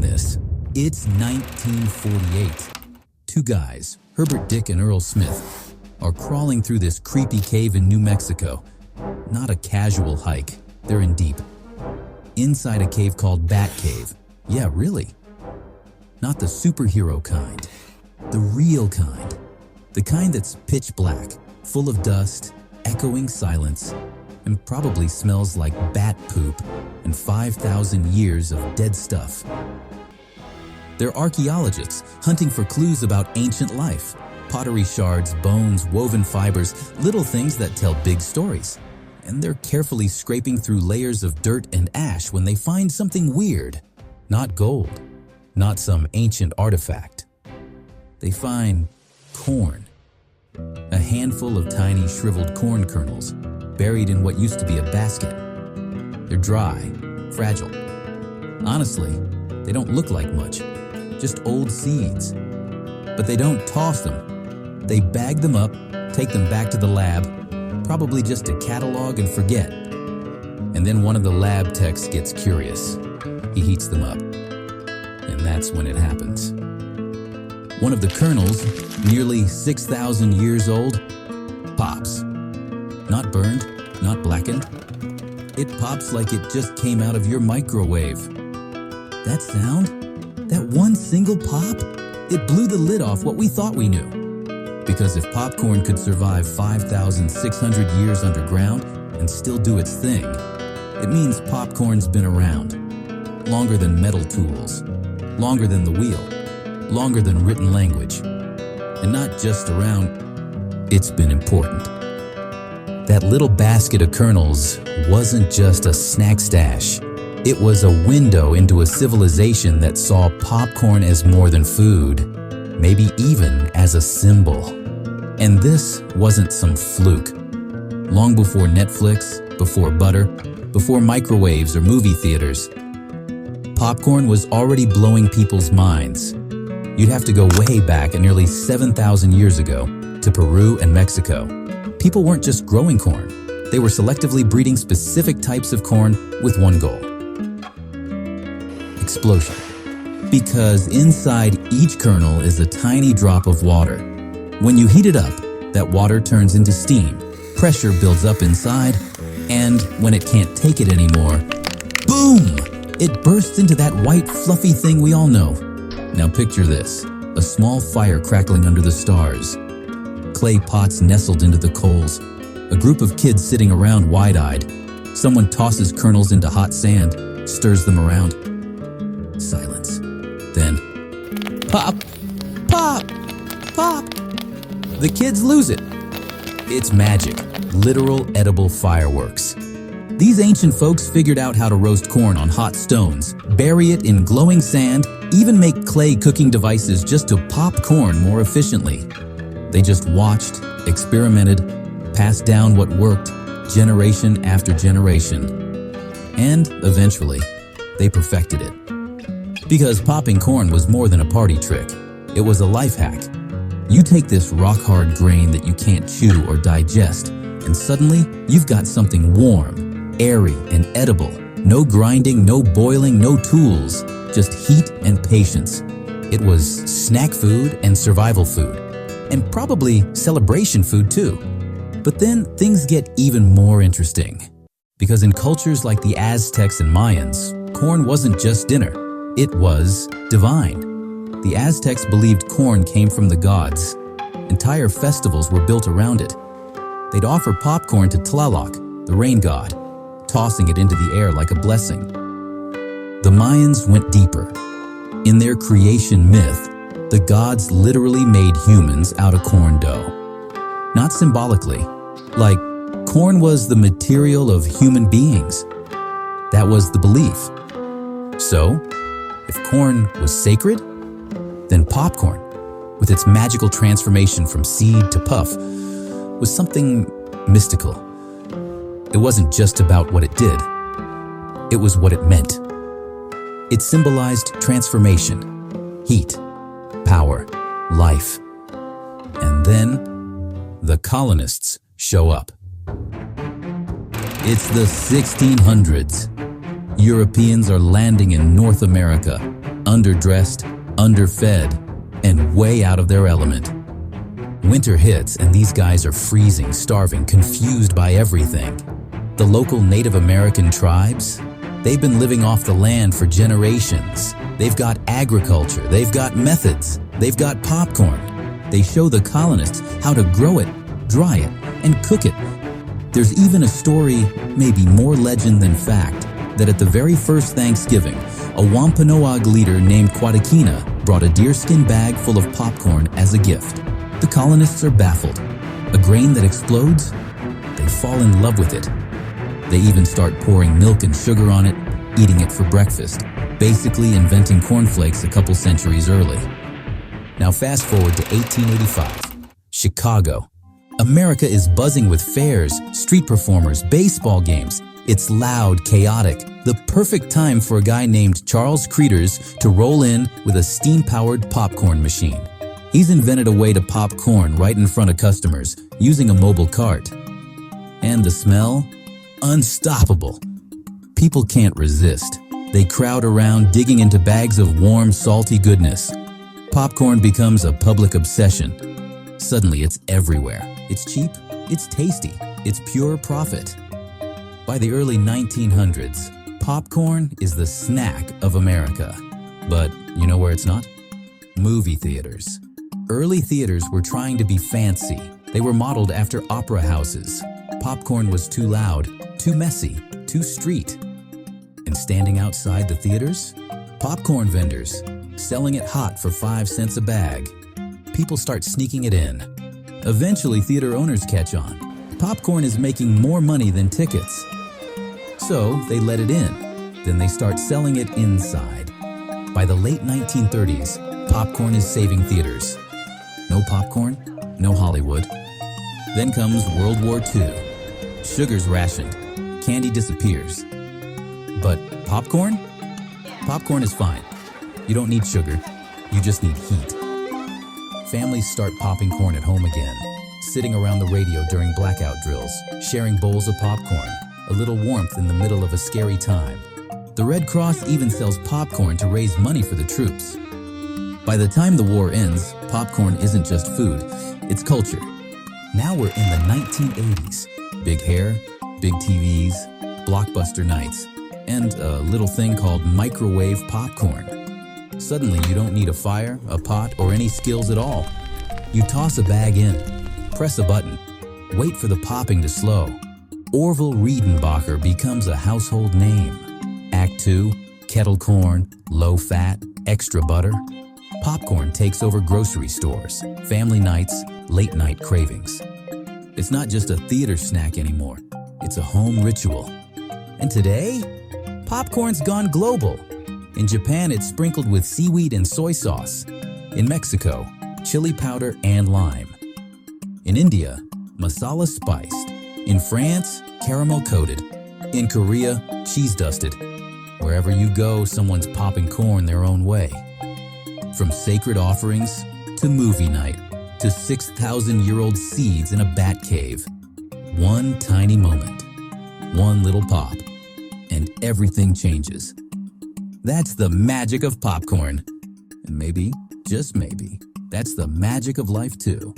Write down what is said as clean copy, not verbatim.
Imagine this. It's 1948. Two guys, Herbert Dick and Earl Smith, are crawling through this creepy cave in New Mexico. Not a casual hike, they're in deep. Inside a cave called Batcave. Yeah, really. Not the superhero kind. The real kind. The kind that's pitch black, full of dust, echoing silence, and probably smells like bat poop and 5,000 years of dead stuff. They're archaeologists hunting for clues about ancient life. Pottery shards, bones, woven fibers, little things that tell big stories. And they're carefully scraping through layers of dirt and ash when they find something weird. Not gold, not some ancient artifact. They find corn. A handful of tiny shriveled corn kernels buried in what used to be a basket. They're dry, fragile. Honestly, they don't look like much, just old seeds. But they don't toss them. They bag them up, take them back to the lab, probably just to catalog and forget. And then one of the lab techs gets curious. He heats them up. And that's when it happens. One of the kernels, nearly 6,000 years old, pops. Not burned, not blackened. It pops like it just came out of your microwave. That sound, that one single pop, it blew the lid off what we thought we knew. Because if popcorn could survive 5,600 years underground and still do its thing, it means popcorn's been around. Longer than metal tools, longer than the wheel, longer than written language. And not just around, it's been important. That little basket of kernels wasn't just a snack stash. It was a window into a civilization that saw popcorn as more than food, maybe even as a symbol. And this wasn't some fluke. Long before Netflix, before butter, before microwaves or movie theaters, popcorn was already blowing people's minds. You'd have to go way back at nearly 7,000 years ago to Peru and Mexico. People weren't just growing corn. They were selectively breeding specific types of corn with one goal: explosion. Because inside each kernel is a tiny drop of water. When you heat it up, that water turns into steam. Pressure builds up inside, and when it can't take it anymore, boom! It bursts into that white, fluffy thing we all know. Now picture this, a small fire crackling under the stars. Clay pots nestled into the coals. A group of kids sitting around wide-eyed. Someone tosses kernels into hot sand, stirs them around. Silence. Then, pop, pop, pop. The kids lose it. It's magic, literal edible fireworks. These ancient folks figured out how to roast corn on hot stones, bury it in glowing sand, even make clay cooking devices just to pop corn more efficiently. They just watched, experimented, passed down what worked generation after generation. And eventually, they perfected it. Because popping corn was more than a party trick. It was a life hack. You take this rock-hard grain that you can't chew or digest, and suddenly you've got something warm, airy, and edible. No grinding, no boiling, no tools, just heat and patience. It was snack food and survival food, and probably celebration food too. But then things get even more interesting. Because in cultures like the Aztecs and Mayans, corn wasn't just dinner, it was divine. The Aztecs believed corn came from the gods. Entire festivals were built around it. They'd offer popcorn to Tlaloc, the rain god, tossing it into the air like a blessing. The Mayans went deeper. In their creation myth, the gods literally made humans out of corn dough. Not symbolically, like corn was the material of human beings. That was the belief. So, if corn was sacred, then popcorn, with its magical transformation from seed to puff, was something mystical. It wasn't just about what it did. It was what it meant. It symbolized transformation, heat, power, life. And then the colonists show up. It's the 1600s. Europeans are landing in North America, underdressed, underfed, and way out of their element. Winter hits and these guys are freezing, starving, confused by everything. The local Native American tribes, they've been living off the land for generations. They've got agriculture, they've got methods, they've got popcorn. They show the colonists how to grow it, dry it, and cook it. There's even a story, maybe more legend than fact, that at the very first Thanksgiving, a Wampanoag leader named Quadakina brought a deerskin bag full of popcorn as a gift. The colonists are baffled. A grain that explodes? They fall in love with it. They even start pouring milk and sugar on it, eating it for breakfast, basically inventing cornflakes a couple centuries early. Now fast forward to 1885, Chicago. America is buzzing with fairs, street performers, baseball games. It's loud, chaotic, the perfect time for a guy named Charles Creeders to roll in with a steam-powered popcorn machine. He's invented a way to pop corn right in front of customers using a mobile cart. And the smell? Unstoppable. People can't resist. They crowd around digging into bags of warm, salty goodness. Popcorn becomes a public obsession. Suddenly it's everywhere. It's cheap, it's tasty, it's pure profit. By the early 1900s, popcorn is the snack of America. But you know where it's not? Movie theaters. Early theaters were trying to be fancy. They were modeled after opera houses. Popcorn was too loud, too messy, too street. And standing outside the theaters? Popcorn vendors, selling it hot for 5 cents a bag. People start sneaking it in. Eventually, theater owners catch on. Popcorn is making more money than tickets. So they let it in. Then they start selling it inside. By the late 1930s, popcorn is saving theaters. No popcorn, no Hollywood. Then comes World War II. Sugar's rationed. Candy disappears. But popcorn? Popcorn is fine. You don't need sugar. You just need heat. Families start popping corn at home again, sitting around the radio during blackout drills, sharing bowls of popcorn, a little warmth in the middle of a scary time. The Red Cross even sells popcorn to raise money for the troops. By the time the war ends, popcorn isn't just food, it's culture. Now we're in the 1980s. Big hair, big TVs, blockbuster nights, and a little thing called microwave popcorn. Suddenly you don't need a fire, a pot, or any skills at all. You toss a bag in, press a button, wait for the popping to slow. Orville Redenbacher becomes a household name. Act 2, kettle corn, low fat, extra butter. Popcorn takes over grocery stores, family nights, late night cravings. It's not just a theater snack anymore. It's a home ritual. And today, popcorn's gone global. In Japan, it's sprinkled with seaweed and soy sauce. In Mexico, chili powder and lime. In India, masala spiced. In France, caramel coated. In Korea, cheese dusted. Wherever you go, someone's popping corn their own way. From sacred offerings to movie night to 6,000-year-old seeds in a Batcave. One tiny moment, one little pop, and everything changes. That's the magic of popcorn. And maybe, just maybe, that's the magic of life too.